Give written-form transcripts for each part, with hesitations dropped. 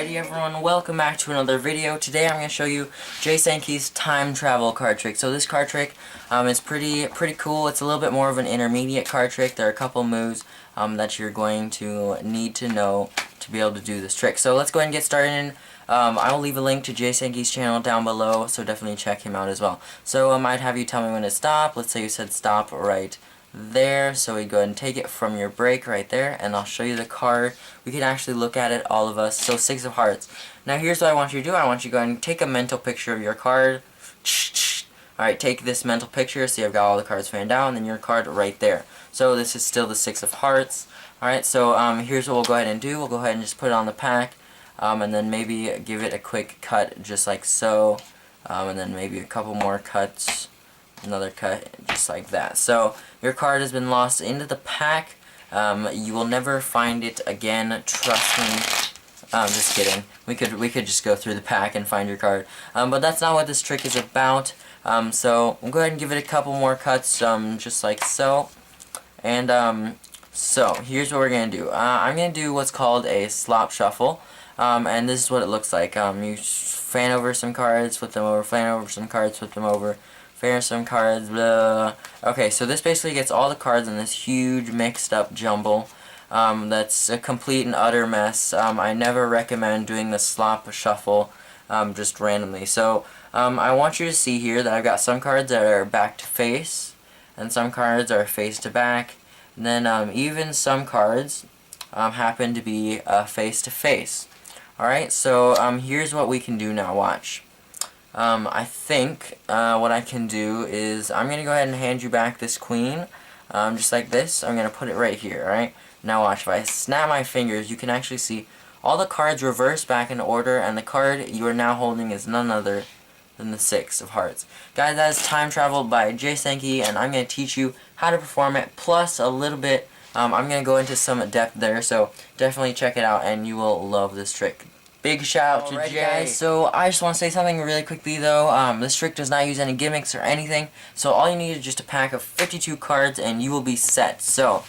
Alrighty everyone, welcome back to another video. Today I'm going to show you Jay Sankey's time travel card trick. So this card trick is pretty cool. It's a little bit more of an intermediate card trick. There are a couple moves that you're going to need to know to be able to do this trick. So let's go ahead and get started. I will leave a link to Jay Sankey's channel down below, so definitely check him out as well. So I'd have you tell me when to stop. Let's say you said stop right there, so we go ahead and take it from your break right there, and I'll show you the card. We can actually look at it, all of us. So 6 of hearts. Now here's what I want you to do. I want you to go ahead and take a mental picture of your card. Alright, take this mental picture. See, I've got all the cards fanned out, and then your card right there. So this is still the 6 of hearts. Alright, so here's what we'll go ahead and do. We'll go ahead and just put it on the pack, and then maybe give it a quick cut just like so, and then maybe a couple more cuts. Another cut just like that. So your card has been lost into the pack. You will never find it again, trust me. Just kidding. We could just go through the pack and find your card. But that's not what this trick is about. So we'll go ahead and give it a couple more cuts, just like so. And so here's what we're gonna do. I'm gonna do what's called a slop shuffle. And this is what it looks like. You fan over some cards, flip them over, fan over some cards, flip them over. Some cards, blah. Okay, so this basically gets all the cards in this huge mixed up jumble. That's a complete and utter mess. I never recommend doing the slop shuffle just randomly. So I want you to see here that I've got some cards that are back to face, and some cards are face to back, and then even some cards happen to be face to face. Alright, so here's what we can do now. Watch. I think what I can do is I'm going to go ahead and hand you back this queen, just like this. I'm going to put it right here, alright? Now watch, if I snap my fingers, you can actually see all the cards reversed back in order, and the card you are now holding is none other than the 6 of hearts. Guys, that is Time Travel by Jay Sankey, and I'm going to teach you how to perform it, plus a little bit, I'm going to go into some depth there, so definitely check it out, and you will love this trick. Big shout out to Jay. Guys, so I just want to say something really quickly though. This trick does not use any gimmicks or anything. So all you need is just a pack of 52 cards and you will be set. So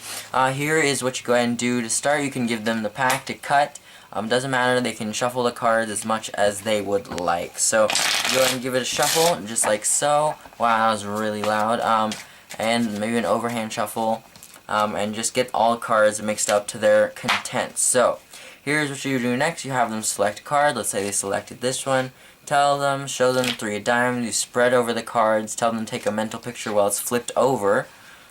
here is what you go ahead and do to start. You can give them the pack to cut. Doesn't matter, they can shuffle the cards as much as they would like. So go ahead and give it a shuffle, just like so. Wow, that was really loud. And maybe an overhand shuffle. And just get all cards mixed up to their content. So here's what you do next. You have them select a card. Let's say they selected this one. Tell them, show them 3 of diamonds. You spread over the cards. Tell them to take a mental picture while it's flipped over.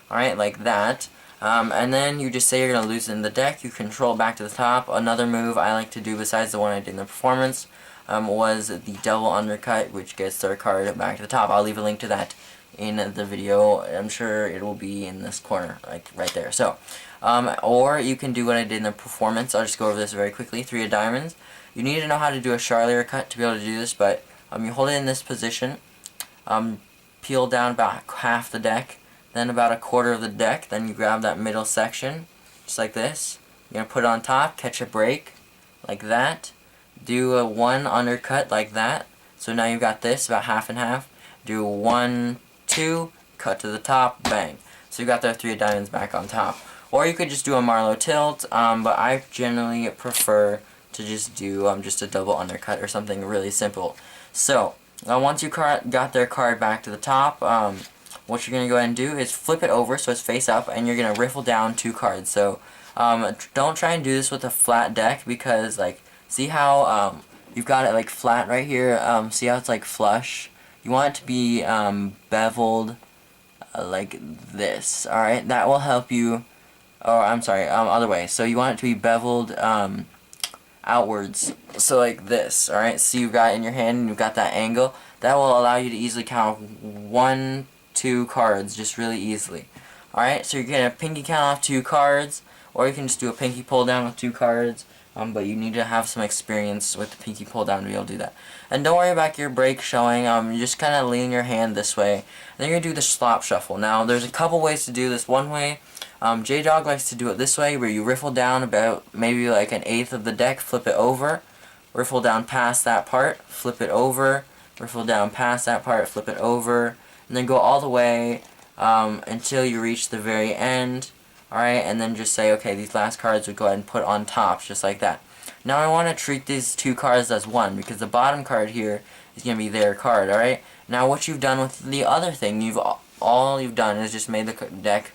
Alright, like that. And then you just say you're going to loosen the deck. You control back to the top. Another move I like to do besides the one I did in the performance was the double undercut, which gets their card back to the top. I'll leave a link to that in the video. I'm sure it will be in this corner, like right there. So or you can do what I did in the performance. I'll just go over this very quickly. 3 of diamonds. You need to know how to do a Charlier cut to be able to do this, but you hold it in this position, peel down about half the deck, then about a quarter of the deck, then you grab that middle section, just like this. You're going to put it on top, catch a break, like that. Do a 1 undercut like that. So now you've got this, about half and half. Do 1, 2, cut to the top, bang. So you got their 3 of diamonds back on top. Or you could just do a Marlowe tilt, but I generally prefer to just do just a double undercut or something really simple. So once you got their card back to the top, what you're going to go ahead and do is flip it over so it's face up, and you're going to riffle down 2 cards. So don't try and do this with a flat deck, because like, see how you've got it like flat right here, see how it's like flush? You want it to be beveled like this, alright? That will help you. Oh, I'm sorry, other way. So you want it to be beveled outwards, so like this, alright? So you've got it in your hand and you've got that angle. That will allow you to easily count 1, 2 cards just really easily. Alright, so you're going to pinky count off 2 cards, or you can just do a pinky pull down with 2 cards. But you need to have some experience with the pinky pull down to be able to do that. And don't worry about your break showing. You just kind of lean your hand this way. And then you're going to do the slop shuffle. Now, there's a couple ways to do this. One way, J-Dog likes to do it this way, where you riffle down about maybe like 1/8 of the deck, flip it over, riffle down past that part, flip it over, riffle down past that part, flip it over, and then go all the way until you reach the very end. Alright, and then just say, okay, these last cards would go ahead and put on top, just like that. Now I want to treat these 2 cards as one, because the bottom card here is going to be their card, alright? Now what you've done with the other thing, all you've done is just made the deck,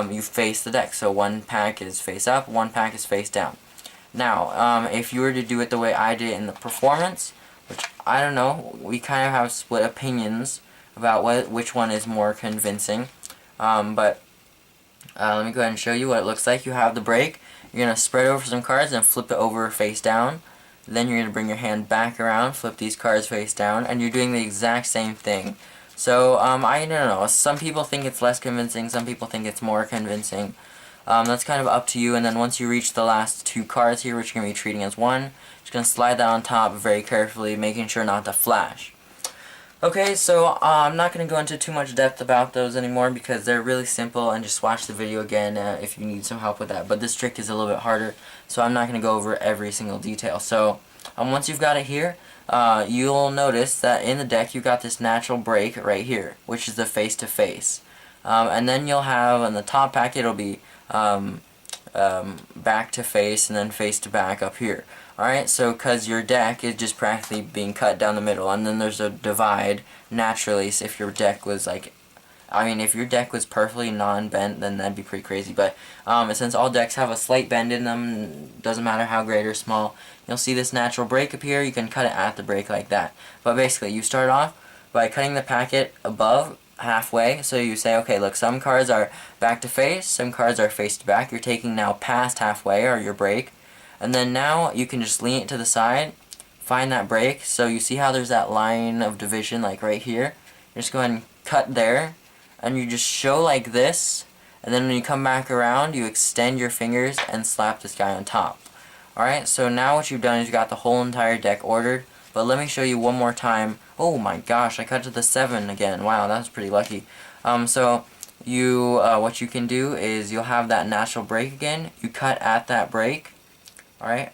you face the deck. So one pack is face up, one pack is face down. Now, if you were to do it the way I did in the performance, which I don't know, we kind of have split opinions about which one is more convincing. But let me go ahead and show you what it looks like. You have the break. You're going to spread over some cards and flip it over face down. Then you're going to bring your hand back around, flip these cards face down, and you're doing the exact same thing. So, I don't know. Some people think it's less convincing, some people think it's more convincing. That's kind of up to you, and then once you reach the last 2 cards here, which you're going to be treating as one, just going to slide that on top very carefully, making sure not to flash. Okay, so I'm not going to go into too much depth about those anymore because they're really simple, and just watch the video again if you need some help with that. But this trick is a little bit harder, so I'm not going to go over every single detail. So once you've got it here, you'll notice that in the deck you've got this natural break right here, which is the face-to-face. And then you'll have on the top pack, it'll be back to face and then face to back up here. Alright, so because your deck is just practically being cut down the middle, and then there's a divide naturally. So if your deck was like, if your deck was perfectly non-bent, then that'd be pretty crazy. But since all decks have a slight bend in them, doesn't matter how great or small, you'll see this natural break appear. You can cut it at the break like that. But basically, you start off by cutting the packet above halfway. So you say, okay, look, some cards are back to face, some cards are face to back. You're taking now past halfway, or your break. And then now you can just lean it to the side, find that break. So you see how there's that line of division, like right here. You just go ahead and cut there, and you just show like this. And then when you come back around, you extend your fingers and slap this guy on top. Alright, so now what you've done is you got the whole entire deck ordered. But let me show you one more time. Oh my gosh, I cut to the 7 again. Wow, that was pretty lucky. So you what you can do is you'll have that natural break again. You cut at that break. Alright,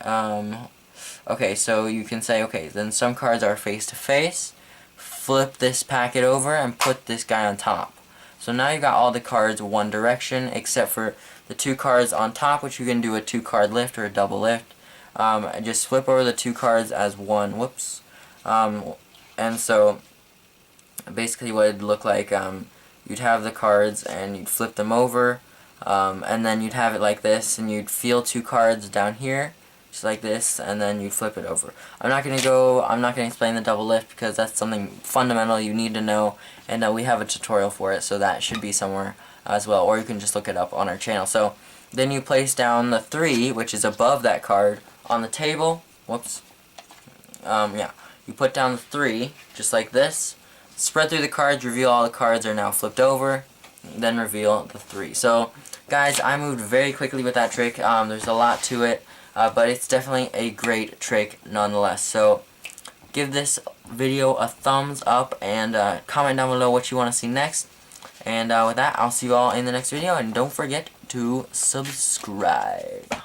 okay, so you can say, okay, then some cards are face to face. Flip this packet over and put this guy on top. So now you got all the cards one direction, except for the 2 cards on top, which you can do a 2-card lift or a double lift. Just flip over the 2 cards as one. Whoops. And so basically what it'd look like, you'd have the cards and you'd flip them over, and then you'd have it like this, and you'd feel 2 cards down here, just like this, and then you'd flip it over. I'm not gonna explain the double lift because that's something fundamental you need to know, and we have a tutorial for it, so that should be somewhere as well, or you can just look it up on our channel. So then you place down the 3, which is above that card, on the table. Whoops. Yeah. You put down the 3, just like this. Spread through the cards, reveal all the cards are now flipped over, then reveal the 3. So, guys, I moved very quickly with that trick. There's a lot to it, but it's definitely a great trick nonetheless. So, give this video a thumbs up, and comment down below what you want to see next. And with that, I'll see you all in the next video, and don't forget to subscribe.